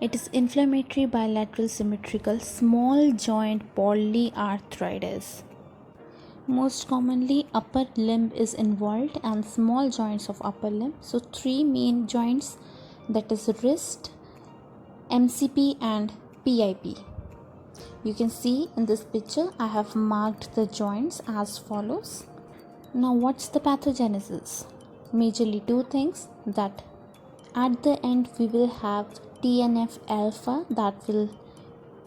It is inflammatory bilateral symmetrical small joint polyarthritis. Most commonly, upper limb is involved and small joints of upper limb. So, three main joints, that is wrist, MCP, and PIP. You can see in this picture I have marked the joints as follows. Now, what's the pathogenesis? Majorly two things, that at the end we will have TNF alpha that will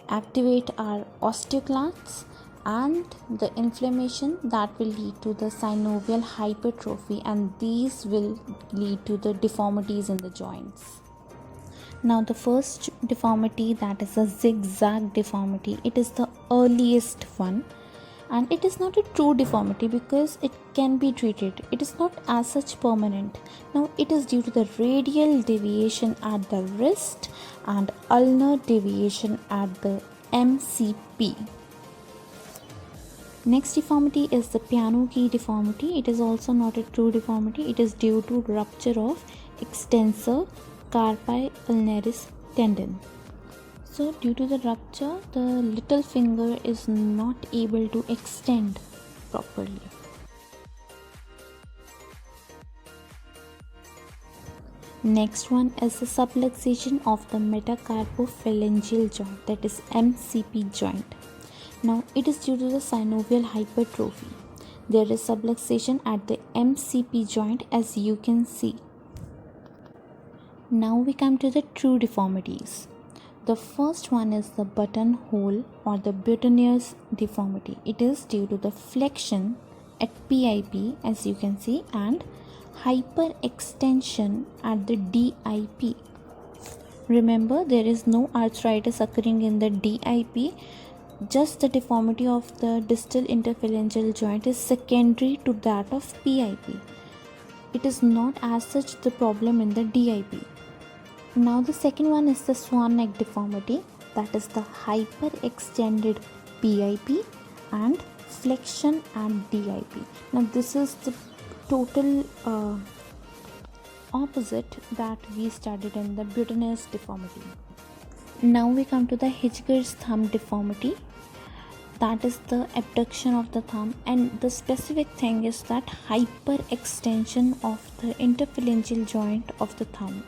activate our osteoclasts, and the inflammation that will lead to the synovial hypertrophy, and these will lead to the deformities in the joints. Now the first deformity, that is a zigzag deformity, it is the earliest one, and it is not a true deformity because it can be treated. It is not as such permanent. Now it is due to the radial deviation at the wrist and ulnar deviation at the MCP. Next deformity is the piano key deformity. It is also not a true deformity. It is due to rupture of extensor carpi ulnaris tendon. So due to the rupture, the little finger is not able to extend properly. Next one is the subluxation of the metacarpal phalangeal joint, that is MCP joint. Now it is due to the synovial hypertrophy. There is subluxation at the MCP joint, as you can see. Now we come to the true deformities. The first one is the buttonhole or the buttonier's deformity. It is due to the flexion at PIP, as you can see, and hyperextension at the DIP. Remember, there is no arthritis occurring in the DIP. Just the deformity of the distal interphalangeal joint is secondary to that of PIP. It is not as such the problem in the DIP. Now the second one is the swan neck deformity, that is the hyperextended PIP and flexion at DIP. Now this is the total opposite that we studied in the buttonier's deformity. Now we come to the Hitchgirl's thumb deformity, that is the abduction of the thumb, and the specific thing is that hyperextension of the interphalangeal joint of the thumb.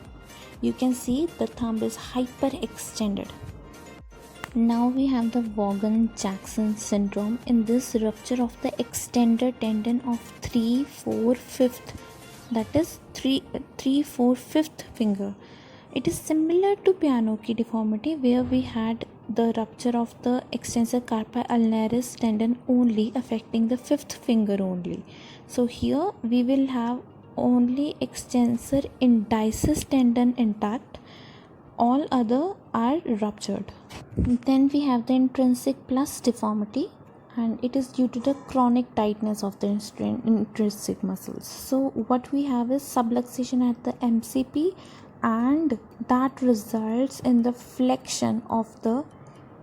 You can see the thumb is hyperextended. Now we have the Vaughan-Jackson syndrome. In this, rupture of the extended tendon of 3/4/5, that is 3/4/5 finger. It is similar to piano key deformity, where we had the rupture of the extensor carpi ulnaris tendon only affecting the fifth finger only. So here we will have only extensor indicis tendon intact, all other are ruptured. Then we have the intrinsic plus deformity, and it is due to the chronic tightness of the intrinsic muscles. So what we have is subluxation at the MCP, and that results in the flexion of the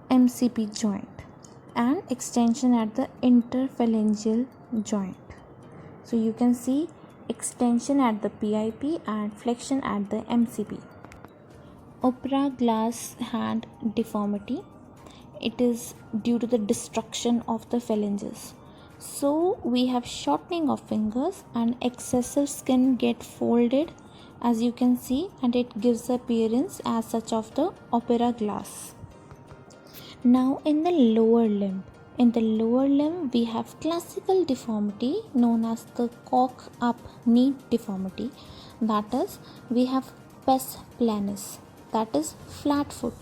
MCP joint and extension at the interphalangeal joint. So you can see extension at the PIP and flexion at the MCP. Opera glass hand deformity. It is due to the destruction of the phalanges. So we have shortening of fingers and excessive skin get folded, as you can see, and it gives appearance as such of the opera glass. Now in the lower limb. In the lower limb, we have classical deformity known as the cock up knee deformity. That is, we have pes planus, that is flat foot.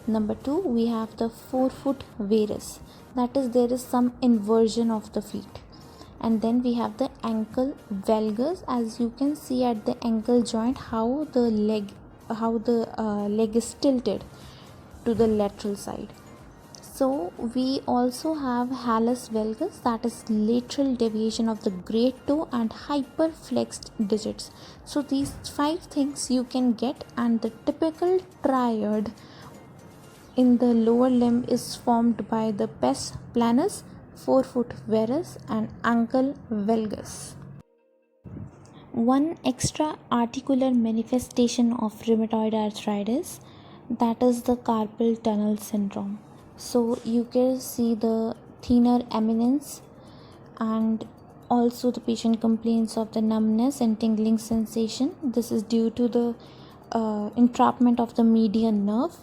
Number 2, we have the forefoot varus, that is, there is some inversion of the feet. And then we have the ankle valgus, as you can see at the ankle joint how the leg is tilted to the lateral side. So we also have hallus valgus, that is lateral deviation of the great toe and hyperflexed digits. So these 5 things you can get, and the typical triad in the lower limb is formed by the pes planus, forefoot varus and ankle valgus. One extra articular manifestation of rheumatoid arthritis, that is the carpal tunnel syndrome. So you can see the thinner eminence, and also the patient complains of the numbness and tingling sensation. This is due to the entrapment of the median nerve,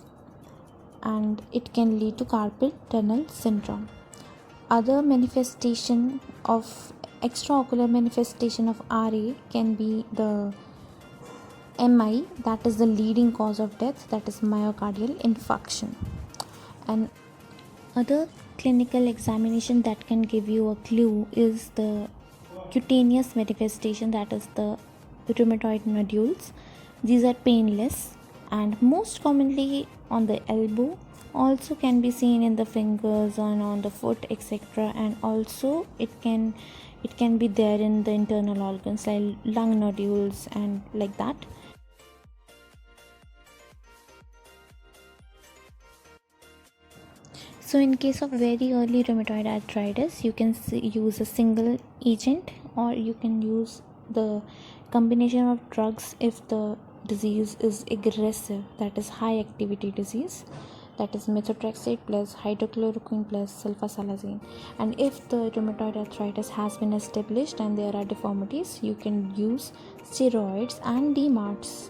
and it can lead to carpal tunnel syndrome. Other manifestation of extraocular manifestation of RA can be the MI, that is the leading cause of death, that is myocardial infarction. And other clinical examination that can give you a clue is the cutaneous manifestation, that is the rheumatoid nodules. These are painless and most commonly on the elbow, also can be seen in the fingers and on the foot, etc. And also it can be there in the internal organs like lung nodules and like that. So in case of very early rheumatoid arthritis, you can use a single agent, or you can use the combination of drugs if the disease is aggressive, that is high activity disease, that is methotrexate plus hydrochloroquine plus sulfasalazine. And if the rheumatoid arthritis has been established and there are deformities, you can use steroids and DMARDs.